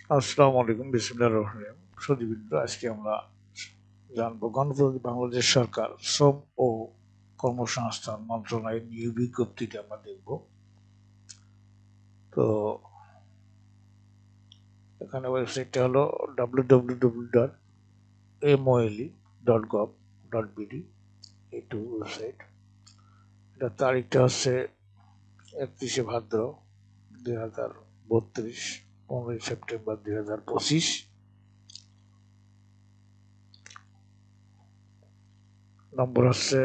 আসসালামু আলাইকুম, বিসমিল্লাহির রহমানির রহিম। সুধীবৃন্দ, আজকে আমরা জানবো গণপ্রজাতন্ত্রী বাংলাদেশ সরকার শ্রম ও কর্মসংস্থান মন্ত্রণালয়ের নিয়োগ বিজ্ঞপ্তিটা আমরা দেখব। তো এখানে ওয়েবসাইটটা হলো www.mole.gov.bd। এইটু ওয়েবসাইট। এটার তারিখটা হচ্ছে 31শে ভাদ্র 2032, 15ই সেপ্টেম্বর 2025। নম্বর হচ্ছে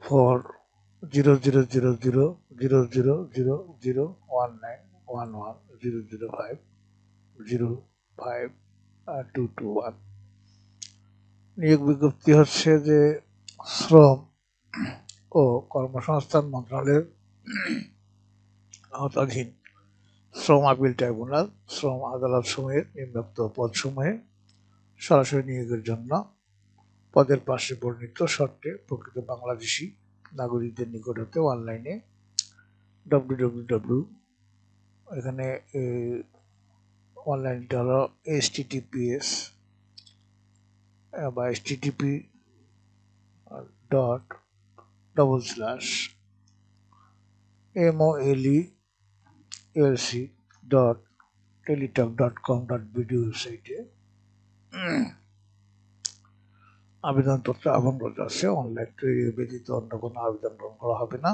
4000000011 005 নিয়োগ বিজ্ঞপ্তি হচ্ছে যে শ্রম ও কর্মসংস্থান মন্ত্রণালয়ের আওতাধীন শ্রম আপিল ট্রাইব্যুনাল, শ্রম আদালত সমূহের নিম্নোক্ত পদসমূহে সরাসরি নিয়োগের জন্য পদের পাশে বর্ণিত শর্তে প্রকৃত বাংলাদেশি নাগরিকদের নিকট হতে অনলাইনে www এখানে অনলাইনটা হলো https বা http://molelc.teletalk.com.bd ওয়েবসাইটে আবেদনপত্র আহ্বান করা আছে। অনলাইন ব্যতীত অন্য কোনো আবেদন গ্রহণ করা হবে না।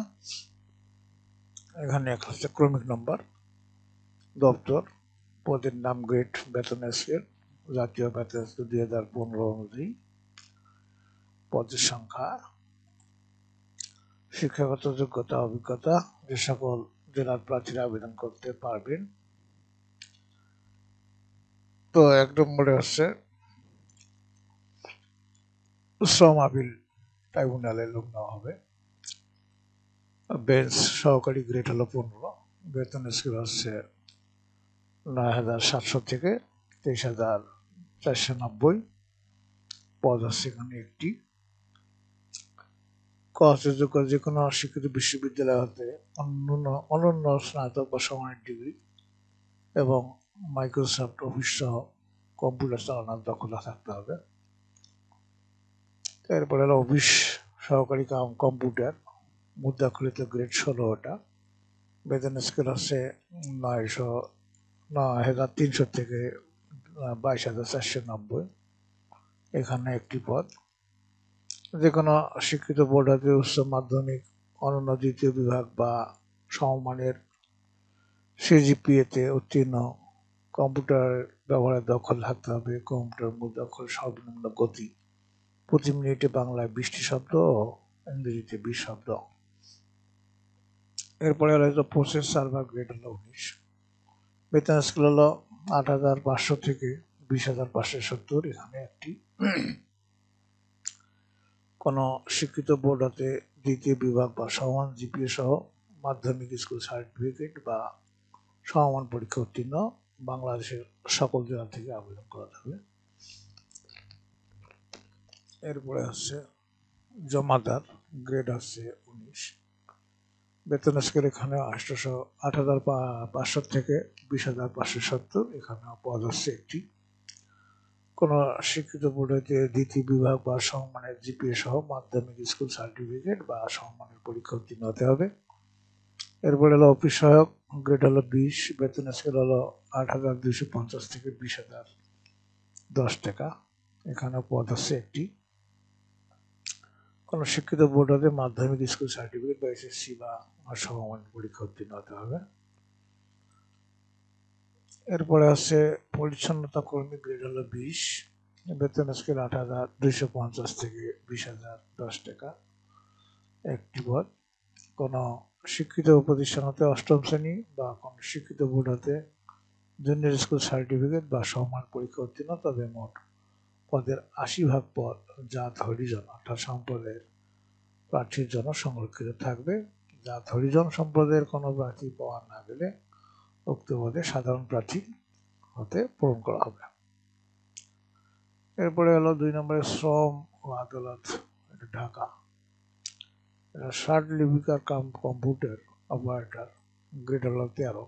এখানে হচ্ছে ক্রমিক নম্বর, দপ্তর, পদের নাম, গ্রেড, বেতন স্কেল, জাতীয় বেতন স্কেল 2015 অনুযায়ী, পদের সংখ্যা, শিক্ষাগত যোগ্যতা, অভিজ্ঞতা, যে সকল জেলার প্রার্থীরা আবেদন করতে পারবেন। তো 1 নম্বরে হচ্ছে শ্রম আপিল ট্রাইব্যুনালে লোক নেওয়া হবে। বেঞ্চ সহকারী, গ্রেড হলো 15, বেতন স্কেল হচ্ছে 9,700 থেকে 23,490। পদ হচ্ছে এখানে একটি। যোগ্য যে কোনো শিক্ষিত বিশ্ববিদ্যালয় হতে অনন্য স্নাতক বা সমানের ডিগ্রি এবং মাইক্রোসফট অফিস সহ কম্পিউটার চালানোর দক্ষতা থাকতে হবে। এরপরে হলো অফিস সহকারী কম্পিউটার, মুদ্রাক্ষরিত, গ্রেড 16টা। বেতন স্কেল হচ্ছে 9,300 থেকে 22,490। এখানে একটি পদ। যে কোনো শিক্ষিত বোর্ড হতে উচ্চ মাধ্যমিক অনন্য দ্বিতীয় বিভাগ বা সমমানের সিজিপিএতে উত্তীর্ণ, কম্পিউটার ব্যবহারের দক্ষতা থাকতে হবে। কম্পিউটার মুদ্রাক্ষর সর্বনিম্ন গতি প্রতি মিনিটে বাংলায় 20টি শব্দ ও ইংরেজিতে 20 শব্দ। এরপরে হলো প্রসেস সার্ভার, গ্রেড হলো 19। বেতন স্কেল হলো 8,500 থেকে 20,570। এখানে একটি। কোনো শিক্ষিত বোর্ড হতে দ্বিতীয় বিভাগ বা সমান জিপিএ সহ মাধ্যমিক স্কুল সার্টিফিকেট বা সমমান পরীক্ষা উত্তীর্ণ, বাংলাদেশের সকল জেলা থেকে আবেদন করা যাবে। এরপরে হচ্ছে জমাদার, গ্রেড হচ্ছে 19। বেতন স্কেল এখানে 8,500 থেকে 20,570। এখানে পদ হচ্ছে একটি। কোনো শিক্ষিত বোর্ড হতে দ্বিতীয় বিভাগ বা সমমানের জিপিএ সহ মাধ্যমিক স্কুল সার্টিফিকেট বা সমমানের পরীক্ষা উত্তীর্ণ হতে হবে। এরপরে হলো অফিস সহায়ক, গ্রেড হলো 20। বেতন স্কেল হলো 8,250 থেকে 20,010 টাকা। এখানে পদ হচ্ছে একটি। কোনো শিক্ষিত বোর্ড হতে মাধ্যমিক স্কুল সার্টিফিকেট বা এসএসসি বা সমমানের পরীক্ষা উত্তীর্ণ হতে হবে। এরপরে আছে পরিচ্ছন্নতা কর্মী, গ্রেড হলো 20। বেতন স্কেল 8,250 থেকে 20,010 টাকা। একটি পদ। কোনো শিক্ষিত প্রতিষ্ঠান হতে অষ্টম শ্রেণী বা কোনো শিক্ষিত বোর্ড হতে জুনিয়র স্কুল সার্টিফিকেট বা সমমান পরীক্ষা উত্তীর্ণ, তবে মোট পদের 80% পদ জাত হরিজন অর্থাৎ সম্প্রদায়ের প্রার্থীর জন্য সংরক্ষিত থাকবে। জাত হরিজন সম্প্রদায়ের কোনো প্রার্থী পাওয়া না গেলে উক্ত পদে সাধারণ প্রার্থী হতে পূরণ করা হবে। এরপরে হলো 2 নম্বরে শ্রম ও আদালত, ঢাকা। ষাট লিপিকার কাম কম্পিউটার অপারেটর, গ্রেড হলো 13।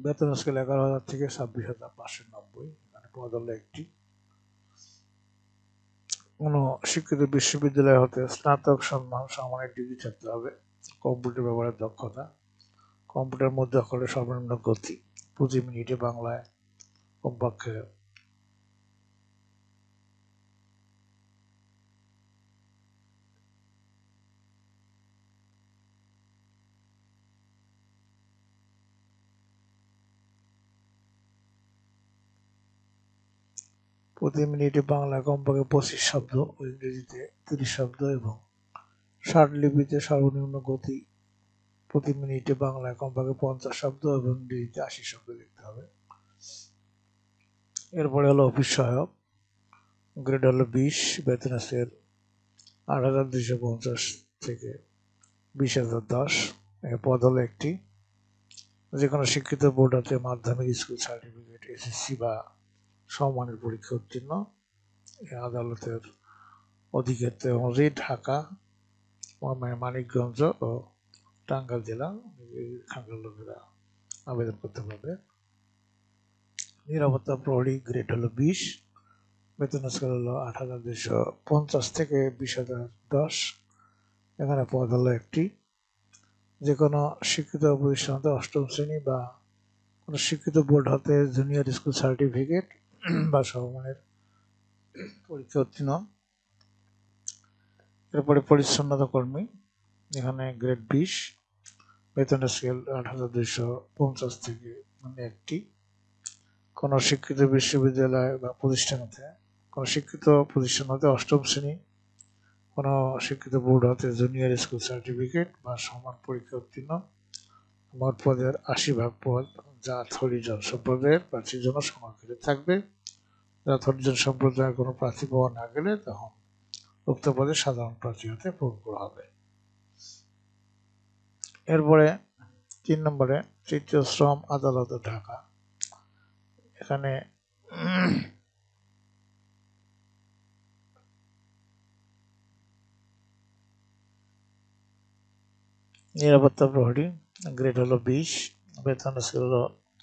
বেতন স্কেল 11,000 থেকে 26,590, এখানে পদ হলো একটি। কোনো শিক্ষিত বিশ্ববিদ্যালয় হতে স্নাতক সম্মান সমানের ডিগ্রি থাকতে হবে। কম্পিউটার ব্যবহারের দক্ষতা, কম্পিউটার মধ্যে অক্ষরের সর্বনিম্ন গতি প্রতি মিনিটে বাংলায় কমপক্ষে প্রতি মিনিটে বাংলায় কমপক্ষে 25 শব্দ ও ইংরেজিতে 30 শব্দ এবং ষাটলিপিতে সর্বনিম্ন গতি প্রতি মিনিটে বাংলায় কমপক্ষে 50 শব্দ এবং ইংরেজিতে 80 শব্দ লিখতে হবে। এরপরে হলো অফিস সহায়ক, গ্রেড হলো 20, বেতন স্কেল 8,250 থেকে 20,010, পদ হলো একটি। যে কোনো শিক্ষিত বোর্ড হতে মাধ্যমিক স্কুল সার্টিফিকেট, এসএসসি বা সমমানের পরীক্ষা উত্তীর্ণ। আদালতের অধিক্ষেত্রে অনুযায়ী ঢাকা, মানিকগঞ্জ ও টাঙ্গাইল জেলা, এখানকার লোকেরা আবেদন করতে পারবে। নিরাপত্তা প্রহরী, গ্রেড হলো 20, বেতন স্কেল হলো 8,250 থেকে 20,010, এখানে পদ হলো একটি। যে কোনো শিক্ষিত প্রতিষ্ঠান হতে অষ্টম শ্রেণী বা কোনো শিক্ষিত বোর্ড হতে জুনিয়র স্কুল সার্টিফিকেট বা সমমানের পরীক্ষা উত্তীর্ণ। এরপরে পরিচ্ছন্নতা কর্মী, এখানে গ্রেড 20, বেতন স্কেল 8,250 থেকে একটি। কোনো শিক্ষিত বিশ্ববিদ্যালয় বা প্রতিষ্ঠান হতে, কোনো শিক্ষিত প্রতিষ্ঠান হতে অষ্টম শ্রেণী, কোনো শিক্ষিত বোর্ড হতে জুনিয়র স্কুল সার্টিফিকেট বা সমান পরীক্ষা উত্তীর্ণ। মোট পদের 80% পদ জাত হরিজন সম্প্রদায়ের প্রার্থীর জন্য সংরক্ষিত থাকবে। জাত হরিজন সম্প্রদায়ের কোনো প্রার্থী পাওয়া না গেলে তখন উক্ত পদে সাধারণ প্রার্থী হতে পূরণ করা হবে। এরপরে 3 নম্বরে তৃতীয় শ্রম আদালত ঢাকা, এখানে নিরাপত্তা প্রহরী, গ্রেড হলো 20, বেতন স্কেল হলো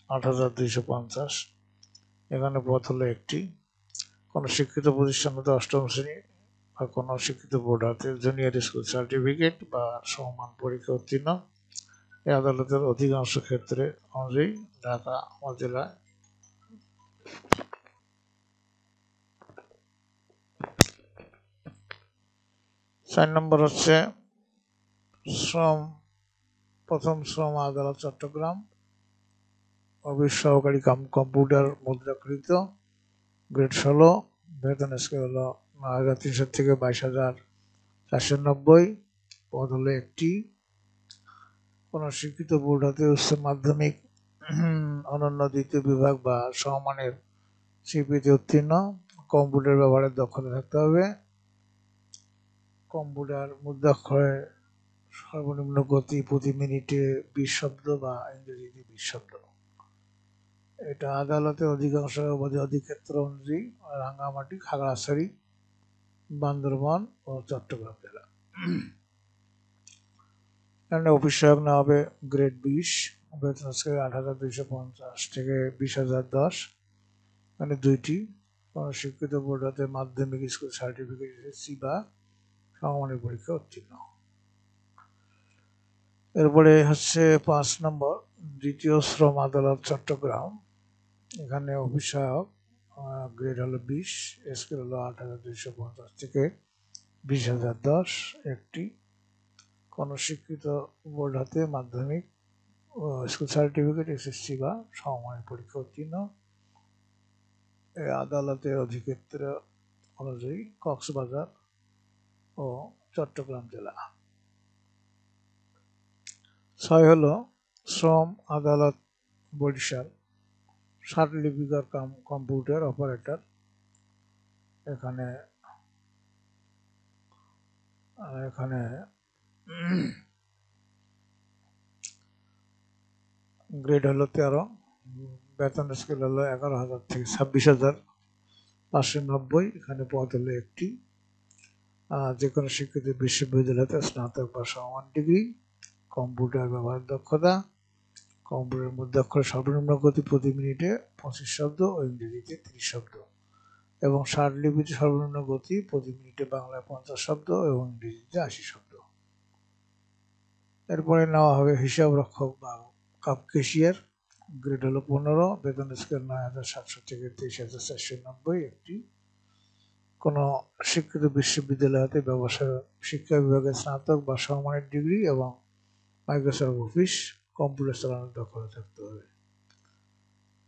8,250, এখানে পদ হলো একটি। কোনো শিক্ষিত প্রতিষ্ঠান হতে অষ্টম শ্রেণী বা কোনো শিক্ষিত বোর্ড হতে জুনিয়র স্কুল সার্টিফিকেট বা সমমান পরীক্ষা উত্তীর্ণ। এই আদালতের অধিকাংশ ক্ষেত্রে অনুযায়ী ঢাকা জেলায়। 4 নম্বর হচ্ছে প্রথম শ্রম আদালত চট্টগ্রাম, অফিস সহকারী কম্পিউটার মুদ্রাকৃত, গ্রেড 16, বেতন স্কেল হলো 9,300 থেকে 22,490, পদ হলো একটি। কোনো শিক্ষিত বোর্ড হতে উচ্চ মাধ্যমিক অনন্য দ্বিতীয় বিভাগ বা সমমানের সিপিতে উত্তীর্ণ, কম্পিউটার ব্যবহারের দক্ষতা থাকতে হবে। কম্পিউটার মুদ্রাক্ষরে সর্বনিম্ন গতি প্রতি মিনিটে 20 শব্দ বা ইংরেজিতে 20 শব্দ। এটা আদালতের অধিকাংশ অধিক্ষেত্র অনুযায়ী রাঙ্গামাটি, খাগড়াছড়ি, বান্দরবান ও চট্টগ্রাম জেলা। এখানে অফিস সহায়ক নেওয়া হবে গ্রেড 20, বেতন স্কেল 8,250 থেকে 20,010, এখানে 2টি। কোনো শিক্ষিত বোর্ড হতে মাধ্যমিক স্কুল সার্টিফিকেট, এসএসসি বা সমমানের পরীক্ষা উত্তীর্ণ। এরপরে হচ্ছে 5 নম্বর দ্বিতীয় শ্রম আদালত চট্টগ্রাম, এখানে অফিস সহায়ক, গ্রেড হলো 20, স্কেল হলো 8,250 থেকে 20,010, একটি। কোনো শিক্ষিত বোর্ড হতে মাধ্যমিক স্কুল সার্টিফিকেট, এসএসসি বা সমমানের পরীক্ষা উত্তীর্ণ। এই আদালতের অধিক্ষেত্র অনুযায়ী কক্সবাজার ও চট্টগ্রাম জেলা। 6 হলো শ্রম আদালত বরিশাল, ষাটলিপিকার কম্পিউটার অপারেটর, এখানে গ্রেড হলো 13, বেতন স্কেল হলো 11,000 থেকে 26,590, এখানে পদ হলো একটি। যে কোনো শিক্ষিত বিশ্ববিদ্যালয়তে স্নাতক বা সমমান ডিগ্রি, কম্পিউটার ব্যবহারের দক্ষতা, কম্পিউটারের মুদ্রাক্ষরে সর্বনিম্ন গতি প্রতি মিনিটে 25 শব্দ ও ইংরেজিতে 30 শব্দ এবং ষাটলিপিতে সর্বনিম্ন গতি প্রতি মিনিটে বাংলায় 50 শব্দ এবং ইংরেজিতে 80 শব্দ। এরপরে নেওয়া হবে হিসাব রক্ষক বা কাপ কেশিয়ার, গ্রেড হলো 15, বেতন স্কেল 9,700 থেকে 23,490। একটি কোনো স্বীকৃত বিশ্ববিদ্যালয় হতে ব্যবসায় শিক্ষা বিভাগে স্নাতক বা সমমানের ডিগ্রি এবং মাইক্রোসফট অফিস কম্পিউটার চালানোর দক্ষতা থাকতে হবে।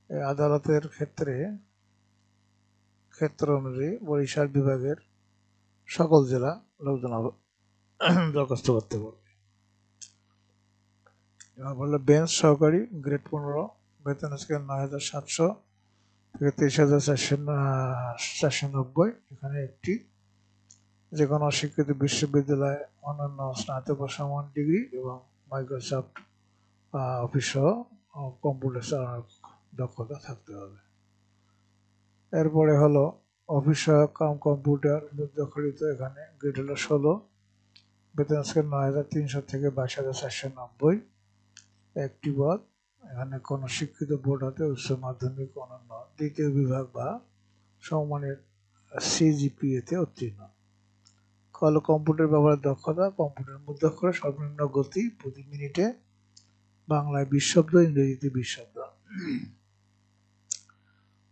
এই আদালতের ক্ষেত্র অনুযায়ী বরিশাল বিভাগের সকল জেলা লোকজন দরখাস্ত করতে পারবে। এবার বললো বেঞ্চ সহকারী, গ্রেড 15, বেতন স্কেল 9,700 থেকে 23,490। এখানে একটি যে কোনো স্বীকৃত বিশ্ববিদ্যালয় অন্যান্য স্নাতক বা সমান ডিগ্রি এবং মাইক্রোসফট অফিস সহ কম্পিউটার চালানোর দক্ষতা থাকতে হবে। এরপরে হলো অফিস সহায়ক কাম কম্পিউটার মুদ্রাক্ষরিত, এখানে গ্রেড হলো 16, বেতন স্কেল 9,300 থেকে 22,490। একটি পদ, এখানে কোনো স্বীকৃত বোর্ড হতে উচ্চ মাধ্যমিক অনন্য দ্বিতীয় বিভাগ বা সমমানের সিজিপিএতে উত্তীর্ণ। হলো কম্পিউটার ব্যবহারের দক্ষতা, কম্পিউটার মুদ্রাক্ষরে সর্বনিম্ন গতি প্রতি মিনিটে বাংলায় 20 শব্দ, ইংরেজিতে 20 শব্দ।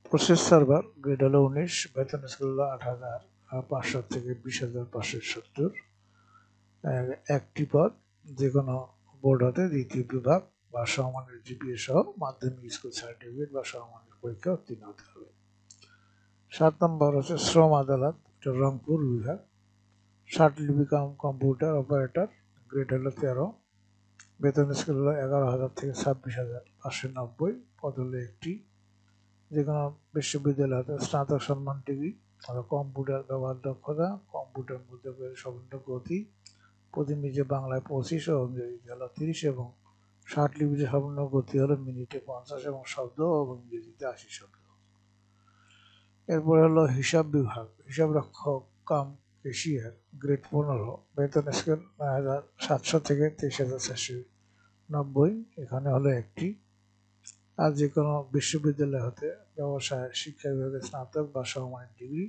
প্রসেস সার্ভার, গ্রেড হলো 19, বেতন স্কেল হলো 8,500 থেকে 20,570। একটি পদ, যে কোনো বোর্ড হতে দ্বিতীয় বিভাগ বা সমমানের জিপিএ সহ মাধ্যমিক স্কুল সার্টিফিকেট বা সমমানের পরীক্ষা উত্তীর্ণ হতে হবে। 7 নম্বর হচ্ছে শ্রম আদালত, এটা রংপুর বিভাগ, ষাটলিপি কম্পিউটার অপারেটর, গ্রেড হলো 13, বেতন স্কেল হলো 11,000 থেকে 26,590। পদ হলো একটি, যে কোনো বিশ্ববিদ্যালয় হতে স্নাতক সম্মান ডিগ্রি, কম্পিউটার ব্যবহার দক্ষতা, কম্পিউটার মধ্যে সর্বনিম্ন গতি প্রতি মিনিটে বাংলায় 25 ও ইংরেজিতে হলো 30 এবং ষাটলিপিতে সর্বনিম্ন গতি হলো মিনিটে 50 এবং শব্দ এবং ইংরেজিতে 80 শব্দ। এরপরে হলো হিসাব বিভাগ, হিসাব রক্ষক কাম কেশিয়ার, গ্রেড 15, বেতন স্কেল 9,700 থেকে 23,490। এখানে হলো একটি, আর যে কোনো বিশ্ববিদ্যালয় হতে ব্যবসায় শিক্ষা বিভাগে স্নাতক বা সমমানের ডিগ্রি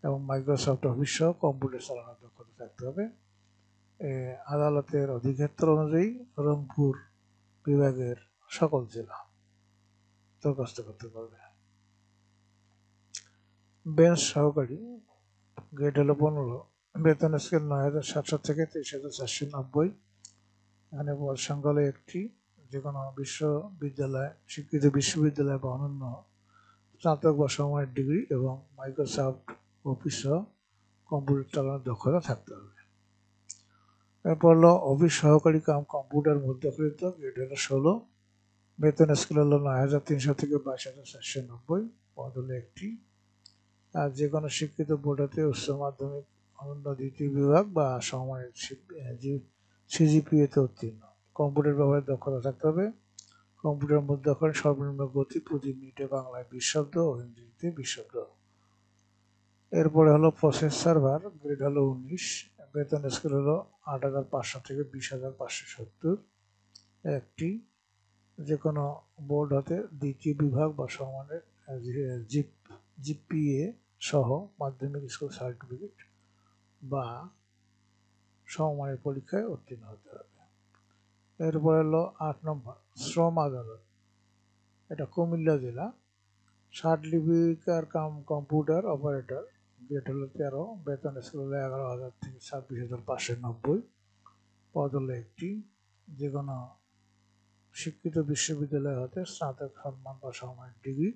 এবং মাইক্রোসফট অফিস সহ কম্পিউটার চালানোর দক্ষতা থাকতে হবে। আদালতের অধিক্ষেত্র অনুযায়ী রংপুর বিভাগের সকল জেলা দরখাস্ত করতে পারবে। বেঞ্চ সহকারী, গ্রেড হলো 15, বেতন স্কেল 9,700 থেকে 23,490। এখানে পদ সংখ্যা হলো একটি, যে কোনো বিশ্ববিদ্যালয় স্বীকৃত বিশ্ববিদ্যালয় বা অনন্য স্নাতক বা সমমানের ডিগ্রি এবং মাইক্রোসফট অফিস সহ কম্পিউটার চালানোর দক্ষতা থাকতে হবে। এরপর হলো অফিস সহকারী কাম কম্পিউটার মুদ্রাক্ষরিত, গ্রেড হলো 16, বেতন স্কেল হলো 9,300 থেকে 22,490। পদ হলো একটি, আর যে কোনো স্বীকৃত বোর্ড হতে উচ্চ মাধ্যমিক অনন্য দ্বিতীয় বিভাগ বা সমমানের সিজিপিএতে উত্তীর্ণ। কম্পিউটার ব্যবহারের দক্ষতা থাকতে হবে। কম্পিউটার মুদ্রাক্ষরে সর্বনিম্ন গতি প্রতি মিনিটে বাংলায় 20 শব্দ ও ইংরেজিতে 20 শব্দ। এরপরে হলো প্রসেস সার্ভার, গ্রেড হলো 19, বেতন স্কেল হলো 8,500 থেকে 20,570। একটি, যে কোনো বোর্ড হতে দ্বিতীয় বিভাগ বা সমমানের জিপিএ সহ মাধ্যমিক স্কুল সার্টিফিকেট বা সমমানের পরীক্ষায় উত্তীর্ণ হতে হবে। এরপর হলো 8 নম্বর শ্রম আদালত, এটা কুমিল্লা জেলা, ষাটলিপিকার কাম কম্পিউটার অপারেটর, গ্রেড হলো 13, বেতন স্কেল হলো 11,000 থেকে 26,590। পদ হলো একটি, যে কোনো স্বীকৃত বিশ্ববিদ্যালয় হতে স্নাতক সম্মান বা সমমানের ডিগ্রি,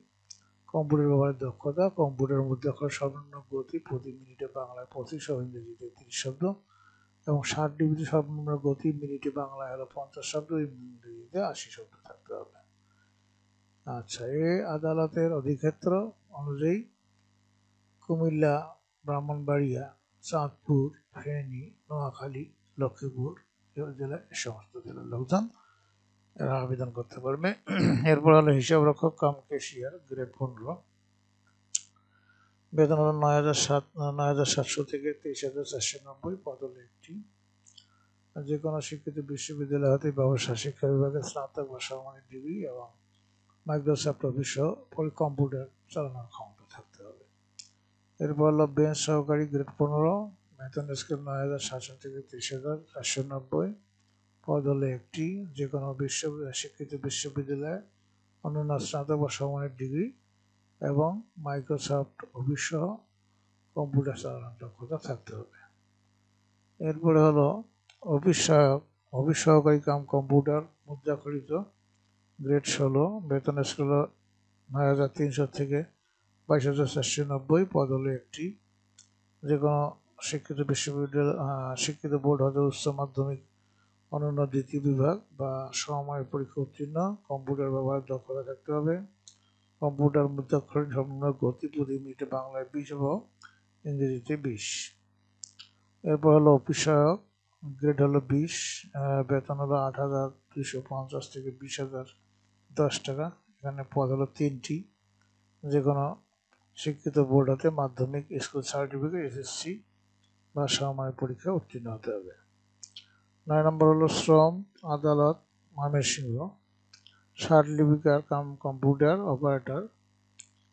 কম্পিউটার ব্যবহারের দক্ষতা, কম্পিউটার মুদ্রাক্ষর সর্বনিম্ন গতি প্রতি মিনিটে বাংলায় 25 ও ইংরেজিতে 30 শব্দ এবং ষাটলিপিতে সর্বনিম্ন গতি মিনিটে বাংলায় হলো 50 শব্দ, ইংরেজিতে 80 শব্দ থাকতে হবে। আচ্ছা, এই আদালতের অধিক্ষেত্র অনুযায়ী কুমিল্লা, ব্রাহ্মণবাড়িয়া, চাঁদপুর, ফেনী, নোয়াখালী, লক্ষ্মীপুর জেলায় এই সমস্ত জেলার লোকজন এরা আবেদন করতে পারবে। এরপর হলো হিসাব রক্ষক কাম কেশিয়ার, গ্রেড 15, বেতন হলো 9,700 থেকে 23,490। পদ হলো একটি, যে কোনো শিক্ষিত বিশ্ববিদ্যালয় হতে ব্যবসা শিক্ষা বিভাগে স্নাতক বা সমমানের ডিগ্রি এবং মাইক্রোসফট অফিস কম্পিউটার চালানোর ক্ষমতা থাকতে হবে। এরপর হলো বেঞ্চ সহকারী গ্রেড 15, বেতন স্কেল 9,700 থেকে 30,490, পদ হলো একটি, যে কোনো শিক্ষিত বিশ্ববিদ্যালয়ে অন্যান্য স্নাতক বা সমমানের ডিগ্রি এবং মাইক্রোসফট অফিস সহ কম্পিউটার চালানোর দক্ষতা থাকতে হবে। এরপরে হলো অফিস সহকারী কাম কম্পিউটার মুদ্রাক্ষরিত গ্রেড 16, বেতন স্কেল 9,300 থেকে 22,490, পদ হলো একটি, যে কোনো শিক্ষিত বোর্ড হতে উচ্চ মাধ্যমিক অনন্য দ্বিতীয় বিভাগ বা সমমানের পরীক্ষা উত্তীর্ণ, কম্পিউটার ব্যবহারের দক্ষতা থাকতে হবে। কম্পিউটার মুদ্রাক্ষরিক সর্বনিম্ন গতি প্রতি মিনিটে বাংলায় 20 এবং ইংরেজিতে 20। এরপর হলো অফিস সহায়ক গ্রেড হলো 20, বেতন হলো 8,250 থেকে 20,010 টাকা। এখানে পদ হলো 3টি, যে কোনো শিক্ষিত বোর্ড হতে মাধ্যমিক স্কুল সার্টিফিকেট এসএসসি বা সমমানের পরীক্ষা উত্তীর্ণ হতে হবে। 9 নম্বর হলো শ্রম আদালত ময়মনসিংহ, ষাট লিপিকার কাম কম্পিউটার অপারেটর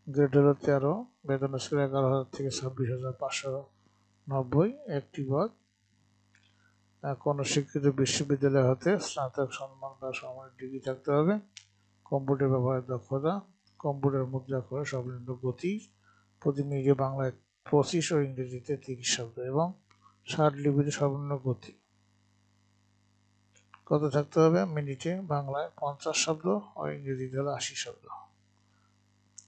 গ্রেড হলো 13, বেতন স্কেল 11,000 থেকে 26,590, একটি পদ, কোনো শিক্ষিত বিশ্ববিদ্যালয় হতে স্নাতক সম্মান বা সমমানের ডিগ্রি থাকতে হবে। কম্পিউটার ব্যবহারের দক্ষতা, কম্পিউটার মুদ্রাক্ষরে সর্বনিম্ন গতি প্রতি মিনিটে বাংলায় 25 ও ইংরেজিতে 30 শব্দ এবং ষাট লিপিতে সর্বনিম্ন গতি কত থাকতে হবে? মিনিটে বাংলায় 50 শব্দ ও ইংরেজিতে হলো 80 শব্দ।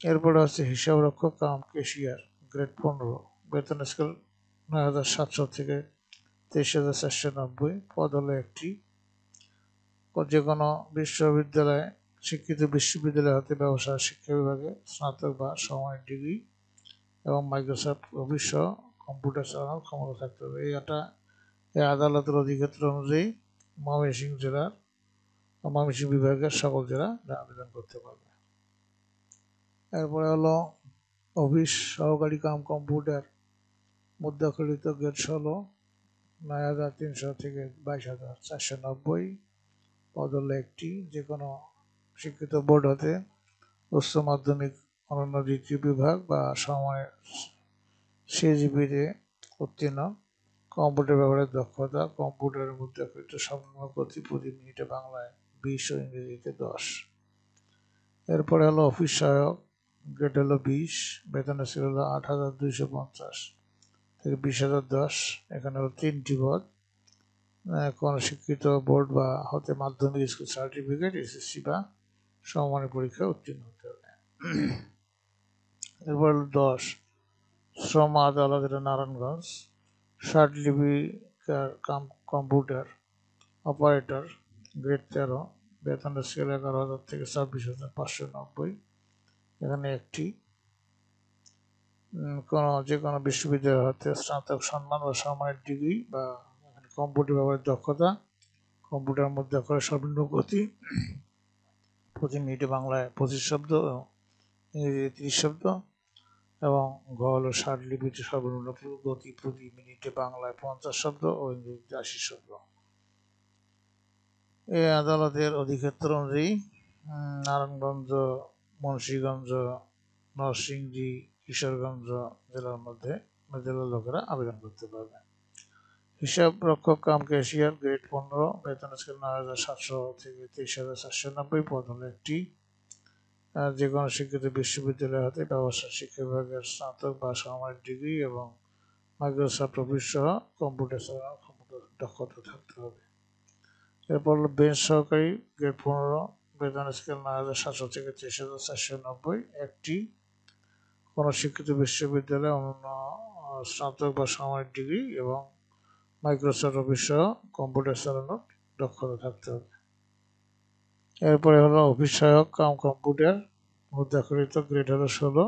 এরপরে হচ্ছে হিসাব রক্ষক কাম ক্যাশিয়ার গ্রেড 15, বেতন স্কেল 9,700 থেকে 23,490, পদ হলো একটি, যে কোনো শিক্ষিত বিশ্ববিদ্যালয় হতে ব্যবসা শিক্ষা বিভাগে স্নাতক বা সমমানের ডিগ্রি এবং মাইক্রোসফট অফিস সহ কম্পিউটার চালানোর ক্ষমতা থাকতে হবে। এই আদালতের অধিক্ষেত্র অনুযায়ী ময়মনসিংহ বিভাগের সকল জেলা আবেদন করতে পারবে। এরপরে হলো অফিস সহকারী কাম কম্পিউটার মুদ্রাক্ষরিত গ্রেড 16, 9,300 থেকে 22,490, পদ হলো একটি, যে কোনো শিক্ষিত বোর্ড হতে উচ্চ মাধ্যমিক অনন্য দ্বিতীয় বিভাগ বা সমমানের সিজিপিতে উত্তীর্ণ, কম্পিউটার ব্যবহারের দক্ষতা, কম্পিউটারের মুদ্রাক্ষরিত সর্বনিম্ন গতি প্রতি মিনিটে বাংলায় 20 ও ইংরেজিতে 10। এরপরে হলো অফিস সহায়ক গ্রেড হলো 20, বেতন স্কেল হলো 8,250 থেকে 20,010, এখানে হলো 3টি পদ, কোন শিক্ষিত বোর্ড বা হতে মাধ্যমিক স্কুল সার্টিফিকেট এসএসসি বা সমমানের পরীক্ষা উত্তীর্ণ হতে হবে। এরপর হলো 10 শ্রম আদালত, এটা নারায়ণগঞ্জ, ষাট লিপিকার কাম কম্পিউটার অপারেটর গ্রেড 13, বেতন স্কেল 11,000 থেকে 26,590, এখানে একটি, যে কোনো বিশ্ববিদ্যালয় হতে স্নাতক সম্মান বা সমমানের ডিগ্রি বা কম্পিউটার ব্যবহারের দক্ষতা, কম্পিউটার মধ্যে করে সর্বনিম্ন গতি প্রতি মিনিটে বাংলায় 25 শব্দ এবং ইংরেজিতে 30 শব্দ এবং ঘ হলো ষাট লিপিতে সর্বনিম্ন গতি প্রতি মিনিটে বাংলায় 50 শব্দ ও ইংরেজিতে 80 শব্দ। এই আদালতের অধিক্ষেত্র অনুযায়ী নারায়ণগঞ্জ, মুন্সিগঞ্জ, নরসিংদী, কিশোরগঞ্জ জেলার মধ্যে জেলার লোকেরা আবেদন করতে পারবে। হিসাব রক্ষক কাম ক্যাশিয়ার গ্রেড 15, বেতন স্কেল 9,700 থেকে 23,490, পদ হলো একটি, যে কোনো শিক্ষিত বিশ্ববিদ্যালয় হতে ব্যবসা শিক্ষা বিভাগের স্নাতক বা সমমানের ডিগ্রি এবং মাইক্রোসফট অফিস সহ কম্পিউটার চালানোর ক্ষমতা দক্ষতা থাকতে হবে। এরপর হলো বেঞ্চ সহকারী গ্রেড 15, বেতন স্কেল 9,700 থেকে 23,490, একটি, কোনো শিক্ষিত বিশ্ববিদ্যালয়ে অনন্য স্নাতক বা সমমানের ডিগ্রি এবং মাইক্রোসফট অফিস সহ কম্পিউটার চালানোর দক্ষতা থাকতে হবে। এরপরে হলো অফিস সহায়ক কাম কম্পিউটার মুদ্রাক্ষরিত গ্রেড হলো 16,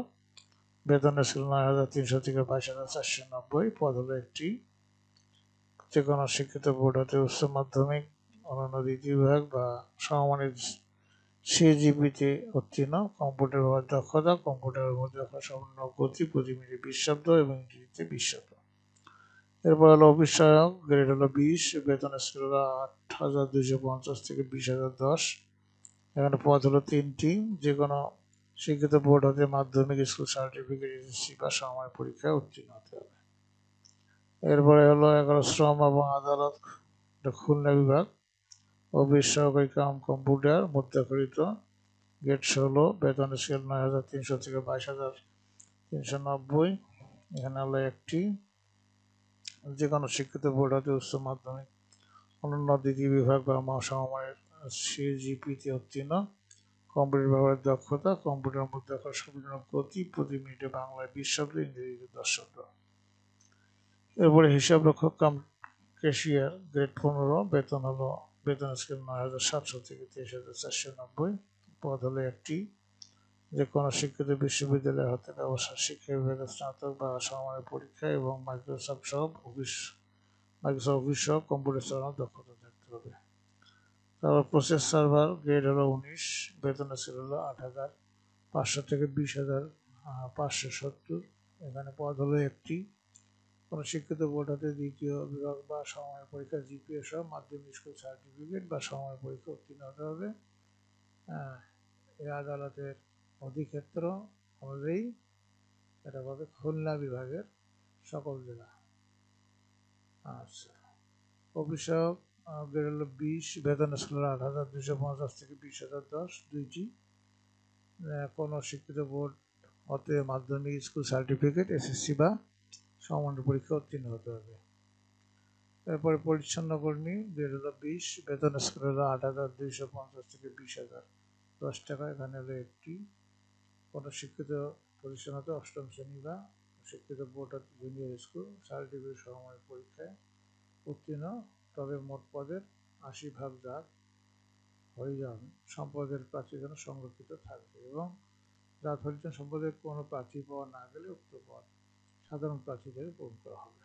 বেতন স্কেল 9,300 থেকে 22,490, পদ হলো একটি, যে কোনো শিক্ষিত বোর্ড হতে উচ্চ মাধ্যমিক অনন্য দ্বিতীয় বিভাগ বা সমমানের সিজিপিতে উত্তীর্ণ, কম্পিউটার ব্যবহার দক্ষতা, কম্পিউটারের মধ্যে সর্বনিম্ন গতি প্রতি মিনিটে 20 শব্দ এবং ইংরেজিতে 20 শব্দ। এরপর হলো অফিস সহায়ক, গ্রেড হলো 20, বেতন স্কেল হলো 8,250 থেকে 20,010। এখানে পদ হলো 3টি, যে কোনো শিক্ষিত বোর্ড হতে মাধ্যমিক স্কুল সার্টিফিকেট, এসএসসি বা সমমানের পরীক্ষায় উত্তীর্ণ হতে হবে। এরপরে হলো 11 শ্রম এবং আদালত, খুলনা বিভাগ, অফিস সহকারী কাম কম্পিউটার মুদ্রাকরিত, গ্রেড 16, বেতন স্কেল 9,300 থেকে 22,390। এখানে হলো একটি, যে কোনো শিক্ষিত বোর্ড হতে উচ্চ মাধ্যমিক অনন্য দ্বিতীয় বিভাগ বা সমমানের সিজিপিতে উত্তীর্ণ, কম্পিউটার ব্যবহারের দক্ষতা, কম্পিউটার মধ্যে রাখার সুবিধাজনক গতি, প্রতি মিনিটে বাংলায় 20 শব্দ, ইংরেজিতে 10 শব্দ। এরপরে হিসাব রক্ষক কাম ক্যাশিয়ার, গ্রেড 15, বেতন স্কেল 9,700 থেকে 23,490। পদ হলো একটি, যে কোনো শিক্ষিত বিশ্ববিদ্যালয় হতে ব্যবসায় শিক্ষা বিভাগের স্নাতক বা সমমানের পরীক্ষা এবং মাইক্রোসফট অফিস সহ কম্পিউটার চালানোর দক্ষতা থাকতে হবে। তারপর প্রসেস সার্ভার, গ্রেড হলো 19, বেতন স্কেল হলো 8,500 থেকে 20,570। এখানে পদ হলো একটি, কোনো শিক্ষিত বোর্ড হতে দ্বিতীয় বিভাগ বা সমমানের পরীক্ষা জিপিএ সহ মাধ্যমিক স্কুল সার্টিফিকেট বা সমমানের পরীক্ষা উত্তীর্ণ হতে হবে। এই আদালতের অধিক্ষেত্র অনুযায়ী এটা পাবে খুলনা বিভাগের সকল জেলা। আচ্ছা, অফিসক গ্রেড হলো 20, বেতন স্কেল 8,250 থেকে 20,010, 2টি। কোনো শিক্ষিত বোর্ড হতে মাধ্যমিক স্কুল সার্টিফিকেট, এসএসসি বা সমমানের পরীক্ষা উত্তীর্ণ হতে হবে। এরপরে পরিচ্ছন্ন কর্মী, গ্রেড হলো 20, বেতন স্কেল হলো 8,250 থেকে 20,010 টাকা। এখানে হলো একটি, কোনো শিক্ষিত প্রতিষ্ঠান হতে অষ্টম শ্রেণী বা শিক্ষিত বোর্ড জুনিয়র স্কুল সার্টিফিকেট সমমানের পরীক্ষায় উত্তীর্ণ, তবে মোট পদের 80% হরিজন সম্পদের প্রার্থীর জন্য সংরক্ষিত থাকবে এবং জাত হরিজন সম্পদের কোনো প্রার্থী পাওয়া না গেলে উক্ত পদ সাধারণ প্রার্থীদের পূরণ করা হবে।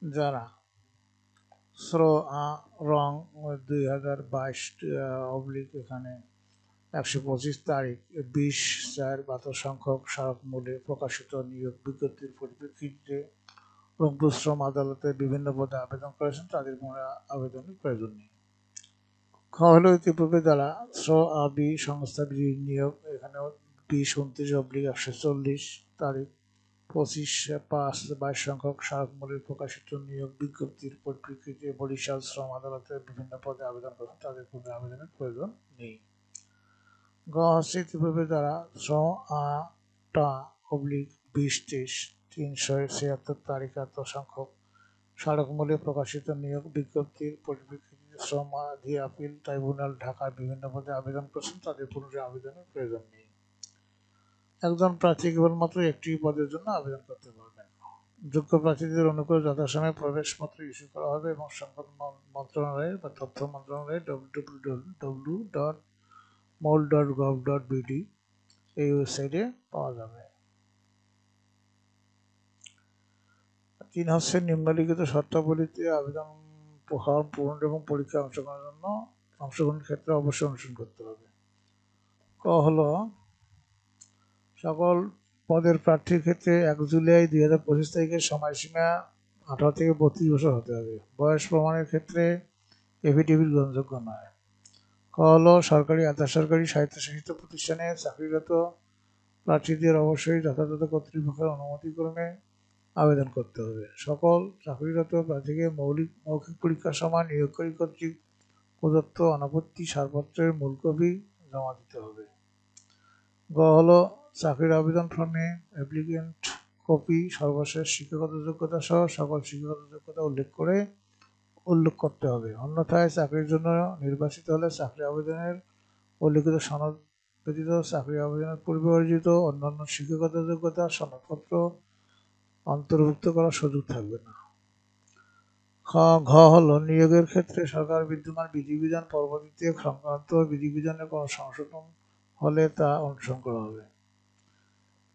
যারা রং 2022 এখানে 125 তারিখ 20/4 সংখ্যক স্মারক মূল্যে প্রকাশিত নিয়োগ বিজ্ঞপ্তির পরিপ্রেক্ষিতে রংপুর শ্রম আদালতে বিভিন্ন পদে আবেদন করেছেন, তাদের কোনো আবেদনের প্রয়োজন নেই। খ হলো ইতিপূর্বে যারা বি সংস্থা নিয়োগ, এখানে 2029/140 তারিখ 25/5/22 সংখ্যক স্মারক মূল্যে প্রকাশিত নিয়োগ বিজ্ঞপ্তির পরিপ্রেক্ষিতে বরিশাল শ্রম আদালতের বিভিন্ন পদে আবেদন করেছেন, তাদের কোনো আবেদনের প্রয়োজন নেই। গ হচ্ছে ইতিপূর্বে যারা 2023/376 তারিখ এত সংখ্যক স্মারক মূল্যে প্রকাশিত নিয়োগ বিজ্ঞপ্তির পরিপ্রেক্ষিতে শ্রম আপিল ট্রাইব্যুনাল ঢাকার বিভিন্ন পদে আবেদন করেছেন, তাদের পুনরায় আবেদনের প্রয়োজন নেই। একজন প্রার্থী কেবলমাত্র একটি পদের জন্য আবেদন করতে পারবেন। যোগ্য প্রার্থীদের অনুকূলে যথাসময়ে প্রবেশপত্র ইস্যু করা হবে এবং সংবাদ মন্ত্রণালয়ের বা তথ্য মন্ত্রণালয়ের www.mol.gov.bd এই ওয়েবসাইটে পাওয়া যাবে। 3 হচ্ছে নিম্নলিখিত শর্তাবলীতে আবেদন ফর্ম পূরণ এবং পরীক্ষায় অংশগ্রহণের ক্ষেত্রে অবশ্যই অনুসরণ করতে হবে। ক হলো সকল পদের প্রার্থীর ক্ষেত্রে 1 জুলাই 2025 তারিখের সময়সীমা 18 থেকে 32 বছর হতে হবে। বয়স প্রমাণের ক্ষেত্রে এফিডেভিট গ্রহণযোগ্য নয়। ক হলো সরকারি আধা সরকারি স্বায়ত্তশাসিত প্রতিষ্ঠানে চাকরিরত প্রার্থীদের অবশ্যই যথাযথ কর্তৃপক্ষের অনুমতিক্রমে আবেদন করতে হবে। সকল চাকরিরত প্রার্থীকে মৌখিক পরীক্ষার সময় নিয়োগকারী কর্তৃক প্রদত্ত অনাপত্তি ছাড়পত্রের মূল কপি জমা দিতে হবে। গ হলো চাকরির আবেদন ফর্মে অ্যাপ্লিকেন্ট কপি সর্বশেষ শিক্ষাগত যোগ্যতা সহ সকল শিক্ষাগত যোগ্যতা উল্লেখ করতে হবে। অন্যথায় চাকরির জন্য নির্বাচিত হলে চাকরি আবেদনের উল্লিখিত সনদ ব্যতীত চাকরি আবেদনের পূর্বে অর্জিত অন্যান্য শিক্ষাগত যোগ্যতা সনদপত্র অন্তর্ভুক্ত করার সুযোগ থাকবে না। ঘ হল নিয়োগের ক্ষেত্রে সরকার বিদ্যমান বিধিবিধান পরবর্তীতে সংক্রান্ত বিধিবিধানের কোনো সংশোধন হলে তা অনুসরণ করা হবে।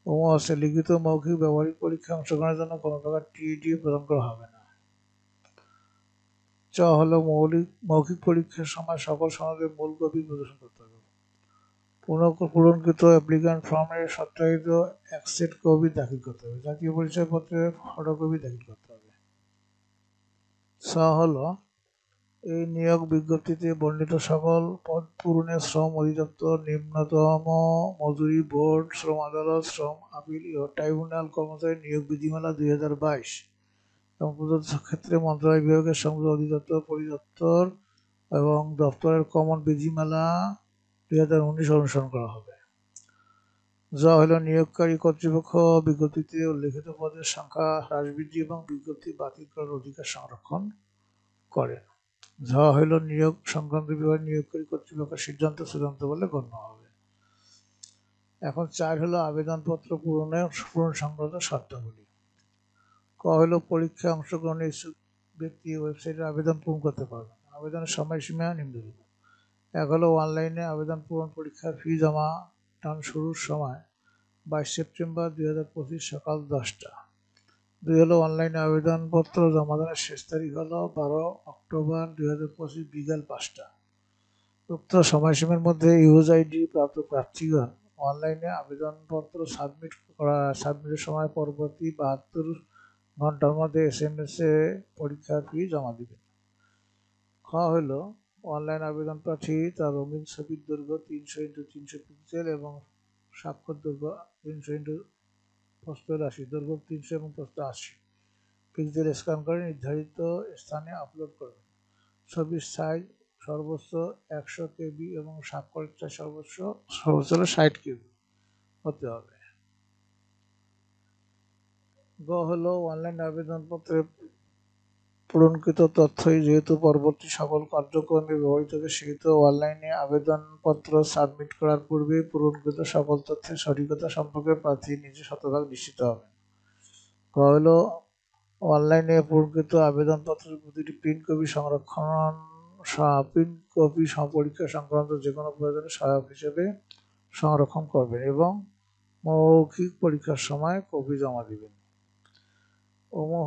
হচ্ছে লিখিত মৌখিক ব্যবহারিক পরীক্ষায় অংশগ্রহণের জন্য কোনো প্রকার টিএডি প্রদান করা হবে না। চ হলো মৌখিক পরীক্ষার সময় সকল সনদের মূল কপি প্রদর্শন করতে হবে। পূরণকৃত অ্যাপ্লিক্যান্ট ফর্মের সত্যায়িত এক সেট কপি দাখিল করতে হবে। জাতীয় পরিচয়পত্রের ফটোকপি দাখিল করতে হবে। হলো এই নিয়োগ বিজ্ঞপ্তিতে বর্ণিত সকল পদ পূরণে শ্রম অধিদপ্তর নিম্নতম মজুরি বোর্ড, শ্রম আদালত, শ্রম আপিল ট্রাইব্যুনাল কর্মচারী নিয়োগ বিধিমালা 2022 এবং প্রদত্ত ক্ষেত্রে মন্ত্রণালয় বিভাগের সংশ্লিষ্ট অধিদপ্তর, পরিদপ্তর এবং দপ্তরের কমন বিধিমালা 2019 অনুসরণ করা হবে। যা হলো নিয়োগকারী কর্তৃপক্ষ বিজ্ঞপ্তিতে উল্লেখিত পদের সংখ্যা হ্রাস বৃদ্ধি এবং বিজ্ঞপ্তি বাতিল করার অধিকার সংরক্ষণ করেন। যা হইল নিয়োগ সংক্রান্ত বিভাগ নিয়োগকারী কর্তৃপক্ষের সিদ্ধান্ত চূড়ান্ত বলে গণ্য হবে। এখন 4 হলো আবেদনপত্র পূরণ সংক্রান্ত শর্তাবলী। ক হলো পরীক্ষায় অংশগ্রহণের ইচ্ছুক ব্যক্তি ওয়েবসাইটে আবেদন পূরণ করতে পারবেন। আবেদনের সময়সীমা নিম্নরূপ। 1 হলো অনলাইনে আবেদন পূরণ, পরীক্ষার ফি জমা দান শুরুর সময় 22 সেপ্টেম্বর 2025 সকাল 10টা। 2 হলো অনলাইনে আবেদনপত্র জমা দানের শেষ তারিখ হলো 12 অক্টোবর 2025 বিকাল 5টা। উক্ত সময়সীমার মধ্যে ইউজ আইডি প্রাপ্ত প্রার্থীগণ অনলাইনে আবেদনপত্র সাবমিটের সময় পরবর্তী 72 ঘন্টার মধ্যে SMS এ পরীক্ষার ফি জমা দিবেন। খ হলো অনলাইন আবেদন প্রার্থী তার রঙিন ছবির দৈর্ঘ্য 300x300 পিক্সেল এবং স্বাক্ষর দৈর্ঘ্য 300x80, দৈর্ঘ্য 300 এবং প্রস্থ 80 পিক্সেল স্ক্যান করে নির্ধারিত স্থানে আপলোড করবেন। ছবির সাইজ সর্বোচ্চ 100 KB এবং স্বাক্ষরের সাইজ সর্বোচ্চ 60 KB হতে হবে। গ হলো অনলাইন আবেদনপত্রে পূরণকৃত তথ্যই যেহেতু পরবর্তী সকল কার্যক্রমে ব্যবহৃত হবে, সেহেতু অনলাইনে আবেদনপত্র সাবমিট করার পূর্বে পূরণকৃত সকল তথ্যের সঠিকতা সম্পর্কে প্রার্থী নিজে শতভাগ নিশ্চিত হবেন। গ হলো অনলাইনে পূরণকৃত আবেদনপত্রের প্রতিটি প্রিন্ট কপি পরীক্ষা সংক্রান্ত যে কোনো প্রয়োজনে সহায়ক হিসেবে সংরক্ষণ করবেন এবং মৌখিক পরীক্ষার সময় কপি জমা দিবেন।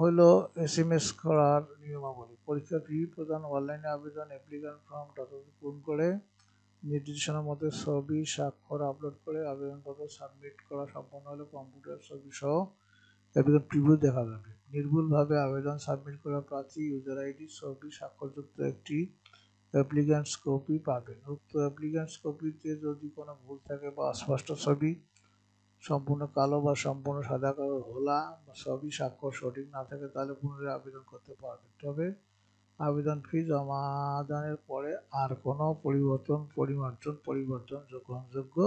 হলো SMS করার নিয়মাবলী। পরীক্ষা ফি প্রদান অনলাইনে আবেদন অ্যাপ্লিক্যান্ট ফর্ম পূরণ করে নির্দেশনা মতো ছবি স্বাক্ষর আপলোড করে আবেদনপত্র সাবমিট করা সম্পন্ন হলে কম্পিউটার ছবি সহ অ্যাপ্লিকেন্ট প্রিভিউ দেখা যাবে। নির্ভুলভাবে আবেদন সাবমিট করা প্রার্থী ইউজার আইডি, ছবি স্বাক্ষরযুক্ত একটি অ্যাপ্লিক্যান্টস কপি পাবেন। উক্ত অ্যাপ্লিক্যান্টস কপিতে যদি কোনো ভুল থাকে বা অস্পষ্ট ছবি, সম্পূর্ণ কালো বা সম্পূর্ণ সাদা কালো ঘোলা বা ছবি স্বাক্ষর সঠিক না থাকে তাহলে পুনরায় আবেদন করতে পারবেন। তবে আবেদন ফি জমা দানের পরে আর কোনো পরিবর্তন গ্রহণযোগ্য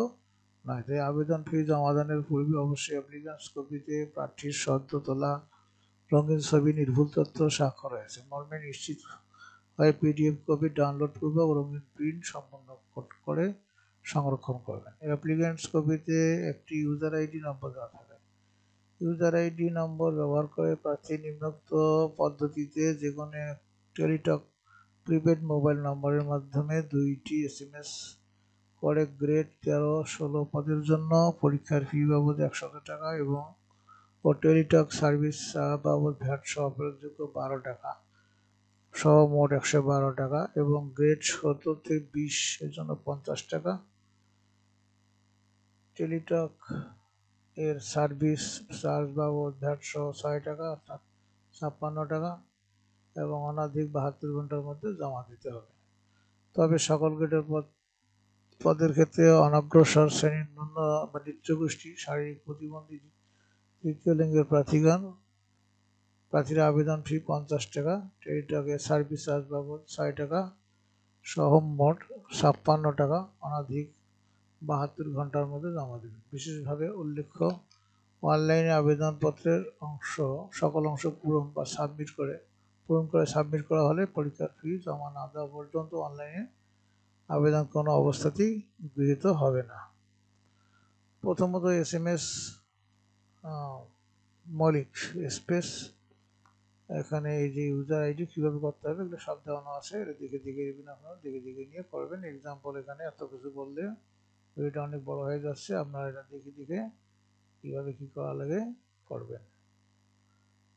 নয়। তাই আবেদন ফি জমা দানের পূর্বে অবশ্যই অ্যাপ্লিক্যান্টস কপিতে প্রার্থীর সদ্য তোলা রঙিন ছবি, নির্ভুল তথ্য স্বাক্ষর রয়েছে মর্মে নিশ্চিত হয়ে PDF কপি ডাউনলোড পূর্বক রঙিন প্রিন্ট সম্পন্ন করে সংরক্ষণ করবেন। অ্যাপ্লিক্যান্টস কপিতে একটি ইউজার আইডি নম্বর দেওয়া থাকে। ইউজার আইডি নম্বর ব্যবহার করে প্রার্থী নিম্নোক্ত পদ্ধতিতে যে কোনো টেলিটক প্রিপেড মোবাইল নম্বরের মাধ্যমে 2টি SMS করে গ্রেড 13-16 পদের জন্য পরীক্ষার ফি বাবদ 100 টাকা এবং টেলিটক সার্ভিস বাবদ ভ্যাট সহ ফেরতযোগ্য 12 টাকা সহ মোট 112 টাকা এবং গ্রেড 17 থেকে 20 এর জন্য 50 টাকা, টেলিটক এর সার্ভিস চার্জ বাবদ ভ্যাট সহ 6 টাকা অর্থাৎ 56 টাকা এবং অনধিক 72 ঘন্টার মধ্যে জমা দিতে হবে। তবে সকল গ্রেডের পদের ক্ষেত্রে অনগ্রসর শ্রেণীর ন্যূন বা নৃত্যগোষ্ঠী, শারীরিক প্রতিবন্ধী, তৃতীয় লিঙ্গের প্রার্থীরা আবেদন ফি 50 টাকা, টেলিটকের সার্ভিস চার্জ বাবদ 6 টাকা সহ মোট 56 টাকা অনধিক 72 ঘন্টার মধ্যে জমা দেবেন। বিশেষভাবে উল্লেখ্য, অনলাইনে আবেদনপত্রের সকল অংশ পূরণ করে সাবমিট করা হলে পরীক্ষার ফি জমা না দেওয়া পর্যন্ত অনলাইনে আবেদন কোনো অবস্থাতেই গৃহীত হবে না। প্রথমত SMS মৌলিক স্পেস, এখানে এই যে ইউজার আইডি কীভাবে করতে হবে এগুলো সব দেওয়ানো আছে, এটা দেখে নেবেন, আপনারা দেখে নিয়ে করবেন। এক্সাম্পল এখানে এত কিছু বললে ভিডিওটা অনেক বড় হয়ে যাচ্ছে, আপনারা এটা দেখে কীভাবে কী করা লাগে করবেন।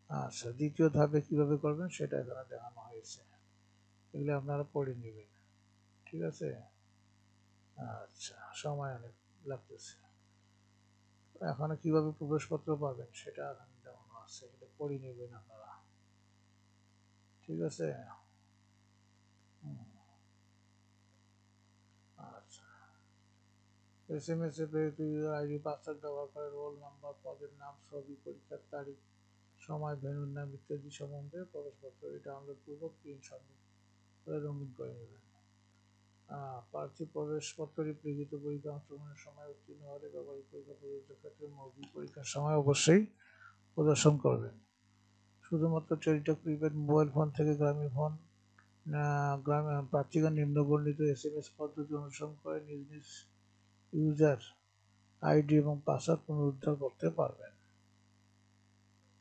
আচ্ছা, দ্বিতীয় ধাপে কীভাবে করবেন সেটা এখানে দেখানো হয়েছে, এগুলো আপনারা পড়ে নেবেন। ঠিক আছে। আচ্ছা, সময় অনেক লাগতেছে। এখানে কিভাবে প্রবেশপত্র পাবেন সেটা এখানে দেখানো আছে, এটা পড়ে নেবেন আপনারা। ঠিক আছে। আচ্ছা, এসএমএস এ পেয়ে আইডি পাসওয়ার্ড ব্যবহার করে রোল নাম্বার, পদের নাম, ছবি, পরীক্ষার তারিখ, সময়, ভেন্যুর নাম ইত্যাদি সম্বন্ধে প্রবেশপত্র ডাউনলোড পূর্বক প্রিন্ট সাবমিট করে রঙিন করে নেবেন। প্রার্থী প্রবেশপত্রটি লিখিত পরীক্ষা অংশগ্রহণের সময় উত্তীর্ণ হলে ব্যবহারিক পরীক্ষা প্রযোজ্য ক্ষেত্রে মৌখিক পরীক্ষার সময় অবশ্যই প্রদর্শন করবেন। শুধুমাত্র টেলিটক প্রিপেড মোবাইল ফোন থেকে গ্রামীণ ফোন প্রার্থীগণ নিম্নবর্ণিত এসএমএস পদ্ধতি অনুসরণ করে নিজ নিজ ইউজার আইডি এবং পাসওয়ার্ড পুনরুদ্ধার করতে পারবেন।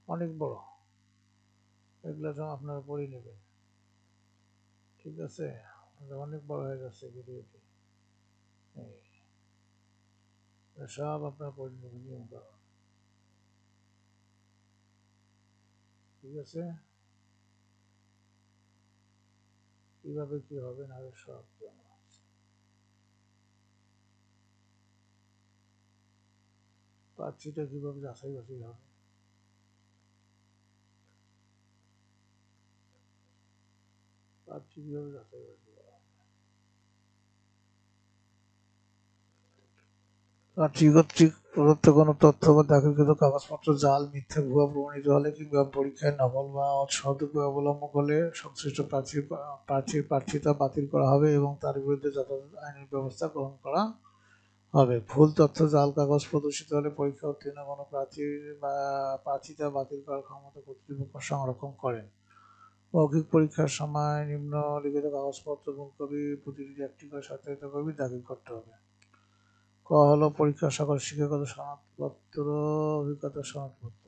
অনেক বড়, এগুলো সব আপনারা পড়ে নেবেন। ঠিক আছে, অনেক বড় হয়ে যাচ্ছে ভিডিওটি, সব আপনারা পড়ে নেবেন নিয়ম কানুন। ঠিক আছে, কিভাবে কি হবে না সব জানা আছে। প্রার্থীটা কিভাবে যাচাই বাছাই হবে, প্রার্থী কিভাবে যাচাই বাছাই করা হবে। প্রার্থী কর্তৃক প্রদত্ত কোনো তথ্য বা দাখিলকৃত কাগজপত্র জাল, মিথ্যা, ভুয়া প্রমাণিত হলে কিংবা পরীক্ষায় নকল বা সদুপায় অবলম্বন করলে সংশ্লিষ্ট প্রার্থীর প্রার্থিতা বাতিল করা হবে এবং তার বিরুদ্ধে যথাযথ আইনি ব্যবস্থা গ্রহণ করা হবে। ভুল তথ্য, জাল কাগজ প্রদর্শিত হলে পরীক্ষা উত্তীর্ণ কোনো প্রার্থিতা বাতিল করার ক্ষমতা কর্তৃপক্ষ সংরক্ষণ করেন। মৌখিক পরীক্ষার সময় নিম্নলিখিত কাগজপত্র মূল কপি প্রতিটি একটি করে সত্যায়িত কপি দাখিল করতে হবে। ক হলো পরীক্ষার সকল শিক্ষাগত সনদপত্র, অভিজ্ঞতার সনদপত্র।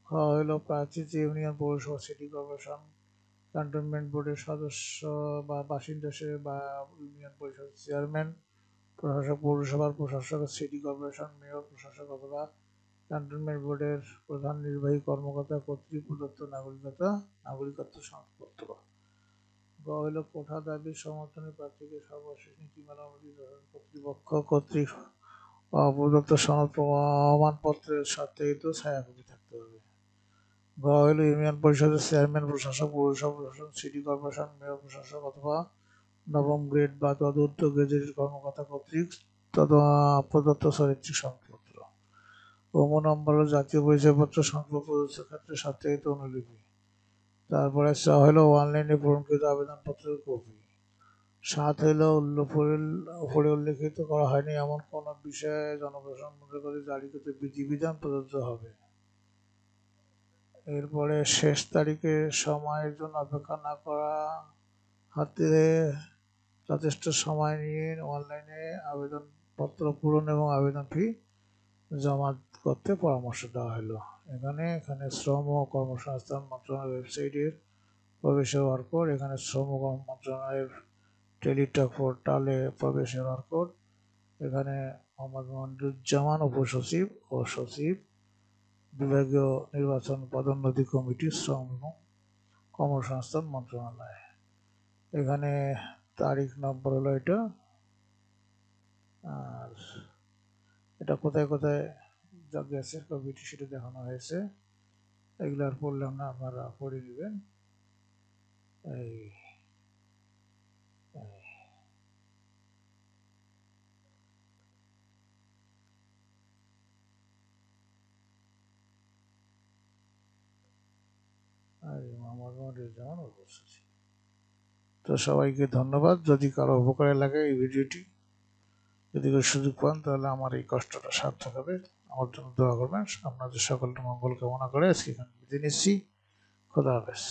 খ হলো প্রার্থী যে ইউনিয়ন, পৌরসভা, সিটি কর্পোরেশন, ক্যান্টনমেন্ট বোর্ডের সদস্য বা বাসিন্দা সে বা ইউনিয়ন পরিষদের চেয়ারম্যান, প্রশাসক, পৌরসভার প্রশাসক, সিটি কর্পোরেশন মেয়র, প্রশাসক অথবা ক্যান্টনমেন্ট বোর্ডের প্রধান নির্বাহী কর্মকর্তা কর্তৃক প্রদত্ত নাগরিকত্ব সনদপত্র। গ হইল কোঠা দাবির সমর্থনে প্রার্থীকে সর্বশেষ নীতিমালা অনুযায়ী কর্তৃপক্ষ কর্তৃক প্রদত্ত সনদ প্রমাণপত্রের সত্যায়িত ছায়াকপি থাকতে হবে। গ হইল ইউনিয়ন পরিষদের চেয়ারম্যান, প্রশাসক, পৌরসভা প্রশাসন, সিটি কর্পোরেশন মেয়র, প্রশাসক অথবা নবম গ্রেড বা তদূর্ধ্ব গেজেটেড কর্মকর্তা কর্তৃক প্রদত্ত চারিত্রিক সনদপত্র। ম নম্বর হল জাতীয় পরিচয়পত্র সংখ্যা প্রদত্ত ক্ষেত্রে সত্যায়িত অনুলিপি। তারপরে চ হলো অনলাইনে পূরণকৃত আবেদনপত্রের কপি। ৭ হইল উপরে উল্লেখিত করা হয়নি এমন কোন বিষয়ে জনপ্রশাসন মনে করে জারিকৃত বিধিবিধান প্রযোজ্য হবে। এরপরে শেষ তারিখে সময়ের জন্য অপেক্ষা না করা, হাতে যথেষ্ট সময় নিয়ে অনলাইনে আবেদনপত্র পূরণ এবং আবেদন ফি জমা করতে পরামর্শ দেওয়া হলো। এখানে শ্রম ও কর্মসংস্থান মন্ত্রণালয়ের ওয়েবসাইটের প্রবেশের কোড, এখানে শ্রম মন্ত্রণালয়ের টেলিটক পোর্টালে প্রবেশের কোড, এখানে মোহাম্মদ মনিরুজ্জামান উপসচিব ও সচিব, বিভাগীয় নির্বাচন পদোন্নতি কমিটি, শ্রম এবং কর্মসংস্থান মন্ত্রণালয়। এখানে তারিখ নম্বর হলো এটা, আর এটা কোথায় কোথায় গেছে কমিটি সেটা দেখানো হয়েছে। এগুলো আর পড়লাম না, আপনারা পড়ে নেবেন। এই তো সবাইকে ধন্যবাদ। যদি কারো উপকারে লাগে এই ভিডিওটি, যদি কেউ সুযোগ পান তাহলে আমার এই কষ্টটা সার্থক হবে। আমার জন্য দোয়া করবেন। আপনাদের সকলের মঙ্গল কামনা করে আজকে এখানে বিদায় নিচ্ছি। খোদা হাফেজ।